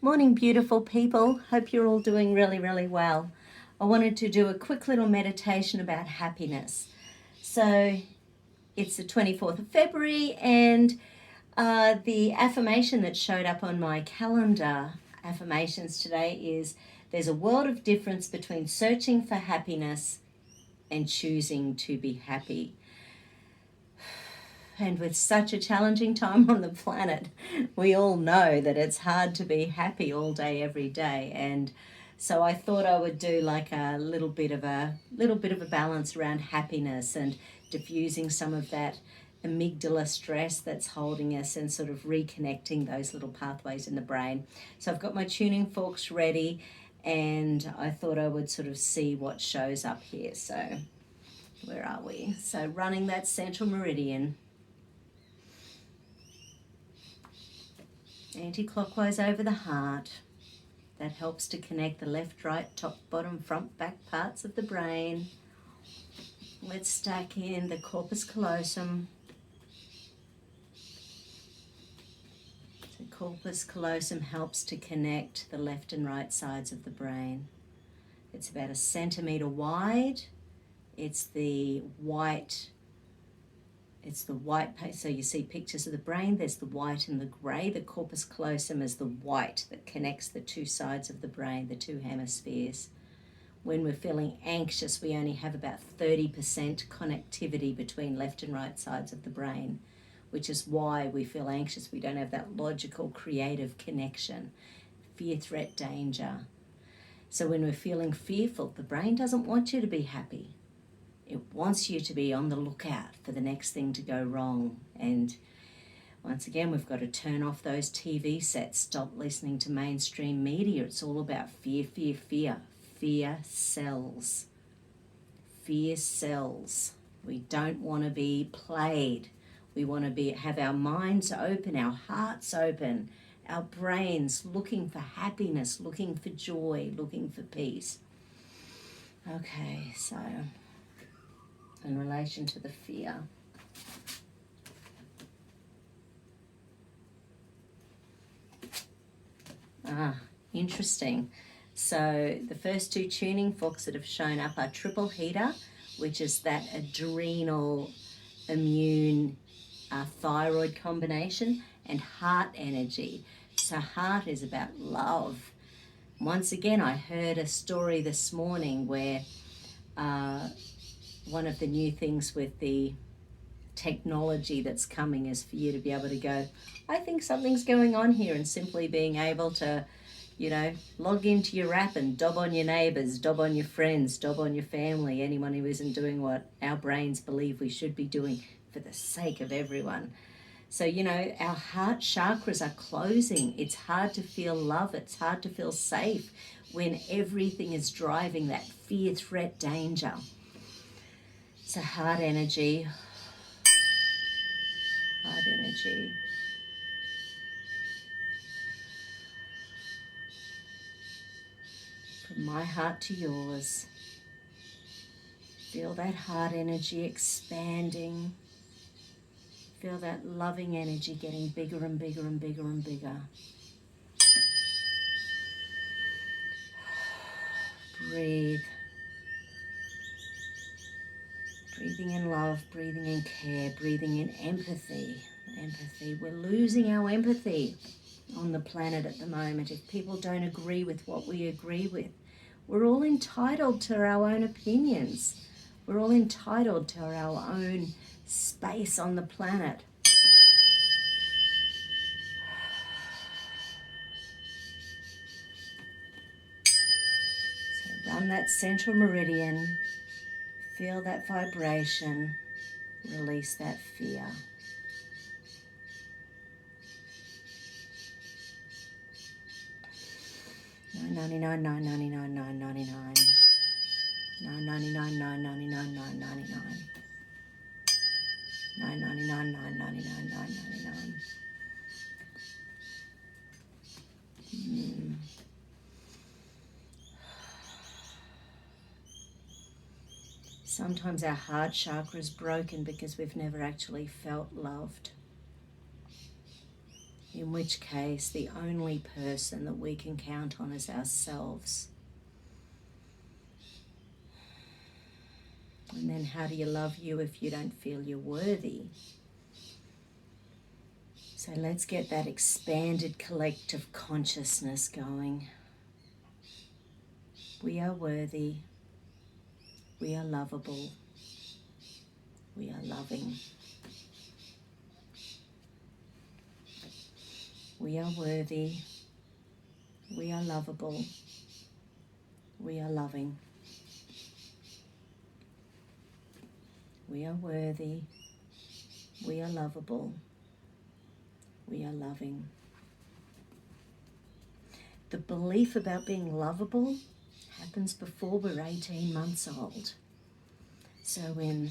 Morning, beautiful people. Hope you're all doing really, really well. I wanted to do a quick little meditation about happiness. So it's the 24th of February, and the affirmation that showed up on my calendar, affirmations today, is there's a world of difference between searching for happiness and choosing to be happy. And with such a challenging time on the planet, we all know that it's hard to be happy all day, every day. And so I thought I would do like a little bit of a balance around happiness and diffusing some of that amygdala stress that's holding us and sort of reconnecting those little pathways in the brain. So I've got my tuning forks ready, and I thought I would sort of see what shows up here. So where are we? So running that central meridian, anti-clockwise over the heart. That helps to connect the left, right, top, bottom, front, back parts of the brain. Let's stack in the corpus callosum. So corpus callosum helps to connect the left and right sides of the brain. It's about 1 centimetre wide. It's the white, so you see pictures of the brain, there's the white and the grey. The corpus callosum is the white that connects the two sides of the brain, the two hemispheres. When we're feeling anxious, we only have about 30% connectivity between left and right sides of the brain, which is why we feel anxious. We don't have that logical, creative connection. Fear, threat, danger. So when we're feeling fearful, the brain doesn't want you to be happy. It wants you to be on the lookout for the next thing to go wrong. And once again, we've got to turn off those TV sets, stop listening to mainstream media. It's all about fear, fear, fear. Fear sells. Fear sells. We don't want to be played. We want to have our minds open, our hearts open, our brains looking for happiness, looking for joy, looking for peace. Okay, so in relation to the fear. Interesting. So the first two tuning forks that have shown up are triple heater, which is that adrenal, immune, thyroid combination, and heart energy. So heart is about love. Once again, I heard a story this morning where one of the new things with the technology that's coming is for you to be able to go, I think something's going on here, and simply being able to, log into your app and dob on your neighbors, dob on your friends, dob on your family, anyone who isn't doing what our brains believe we should be doing for the sake of everyone. So, our heart chakras are closing. It's hard to feel love. It's hard to feel safe when everything is driving that fear, threat, danger. So heart energy. Heart energy. From my heart to yours. Feel that heart energy expanding. Feel that loving energy getting bigger and bigger and bigger and bigger. Breathe. Breathing in love, breathing in care, breathing in empathy. Empathy. We're losing our empathy on the planet at the moment if people don't agree with what we agree with. We're all entitled to our own opinions. We're all entitled to our own space on the planet. So run that central meridian. Feel that vibration. Release that fear. 999, 999, 999. 999, 999, 999. 999, 999, 999. Sometimes our heart chakra is broken because we've never actually felt loved. in which case the only person that we can count on is ourselves. And then how do you love you if you don't feel you're worthy? So let's get that expanded collective consciousness going. We are worthy. We are lovable. We are loving. We are worthy. We are lovable. We are loving. We are worthy. We are lovable. We are loving. The belief about being lovable happens before we're 18 months old. So when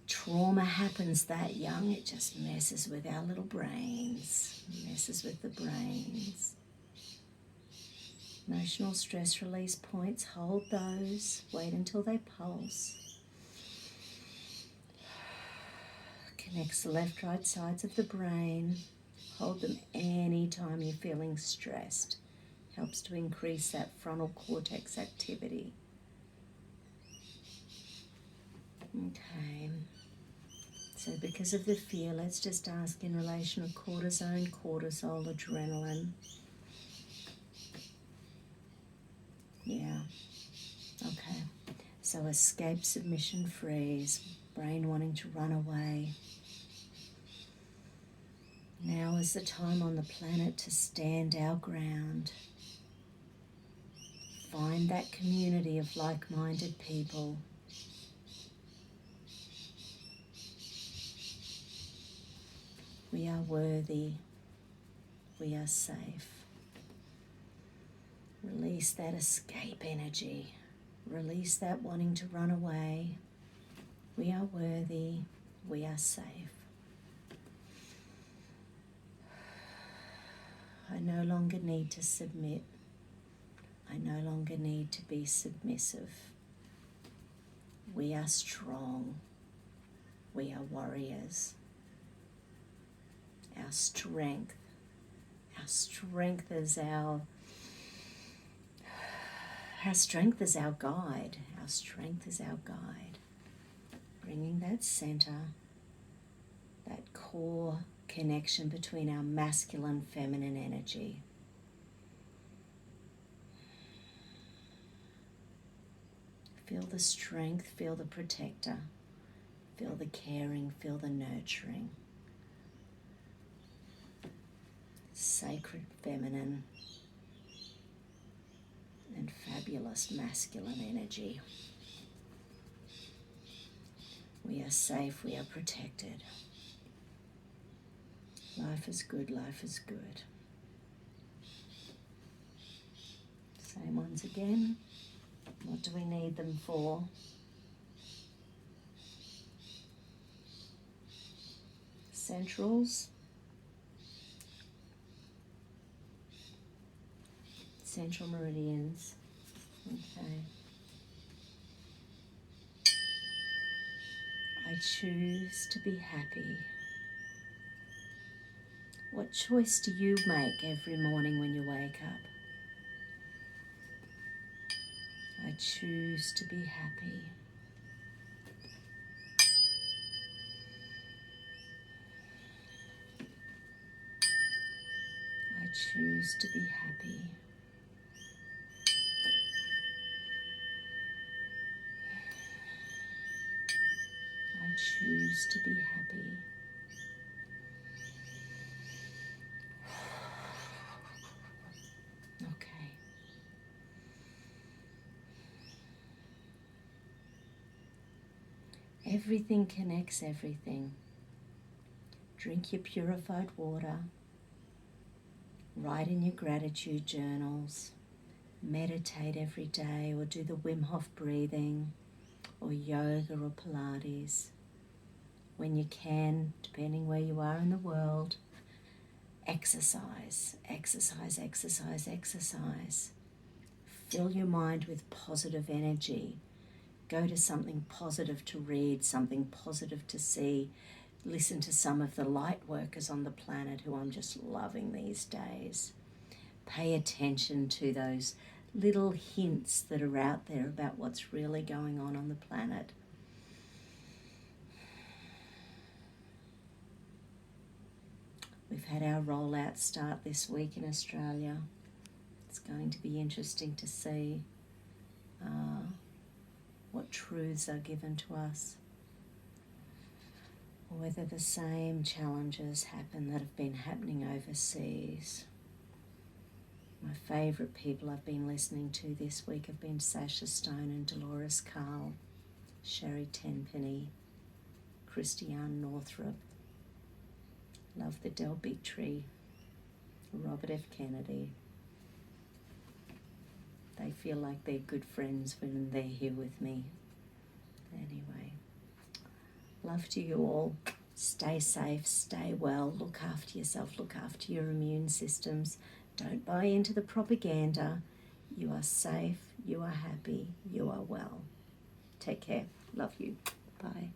trauma happens that young, it just messes with our little brains, messes with the brains. Emotional stress release points, hold those, wait until they pulse. Connects the left, right sides of the brain. Hold them anytime you're feeling stressed. Helps to increase that frontal cortex activity. Okay. So because of the fear, let's just ask in relation to cortisone, cortisol, adrenaline. Yeah. Okay. So escape, submission, freeze. Brain wanting to run away. Now is the time on the planet to stand our ground. Find that community of like-minded people. We are worthy. We are safe. Release that escape energy. Release that wanting to run away. We are worthy. We are safe. I no longer need to submit. I no longer need to be submissive. We are strong. We are warriors. Our strength is our strength is our guide. Our strength is our guide. Bringing that center, that core connection between our masculine, feminine energy. Feel the strength, feel the protector, feel the caring, feel the nurturing. Sacred feminine and fabulous masculine energy. We are safe, we are protected. Life is good, life is good. Same ones again. What do we need them for? Centrals. Central meridians. Okay. I choose to be happy. What choice do you make every morning when you wake up? I choose to be happy. I choose to be happy. I choose to be happy. Okay. Everything connects everything. Drink your purified water. Write in your gratitude journals. Meditate every day or do the Wim Hof breathing or yoga or Pilates. When you can, depending where you are in the world, exercise, exercise, exercise, exercise. Fill your mind with positive energy. Go to something positive to read, something positive to see. Listen to some of the light workers on the planet who I'm just loving these days. Pay attention to those little hints that are out there about what's really going on the planet. We've had our rollout start this week in Australia. It's going to be interesting to see what truths are given to us, or whether the same challenges happen that have been happening overseas. My favourite people I've been listening to this week have been Sasha Stone and Dolores Carl, Sherry Tenpenny, Christiane Northrup. Love the Del Bigtree, Robert F. Kennedy. They feel like they're good friends when they're here with me. Anyway, love to you all. Stay safe, stay well, look after yourself, look after your immune systems. Don't buy into the propaganda. You are safe, you are happy, you are well. Take care. Love you. Bye.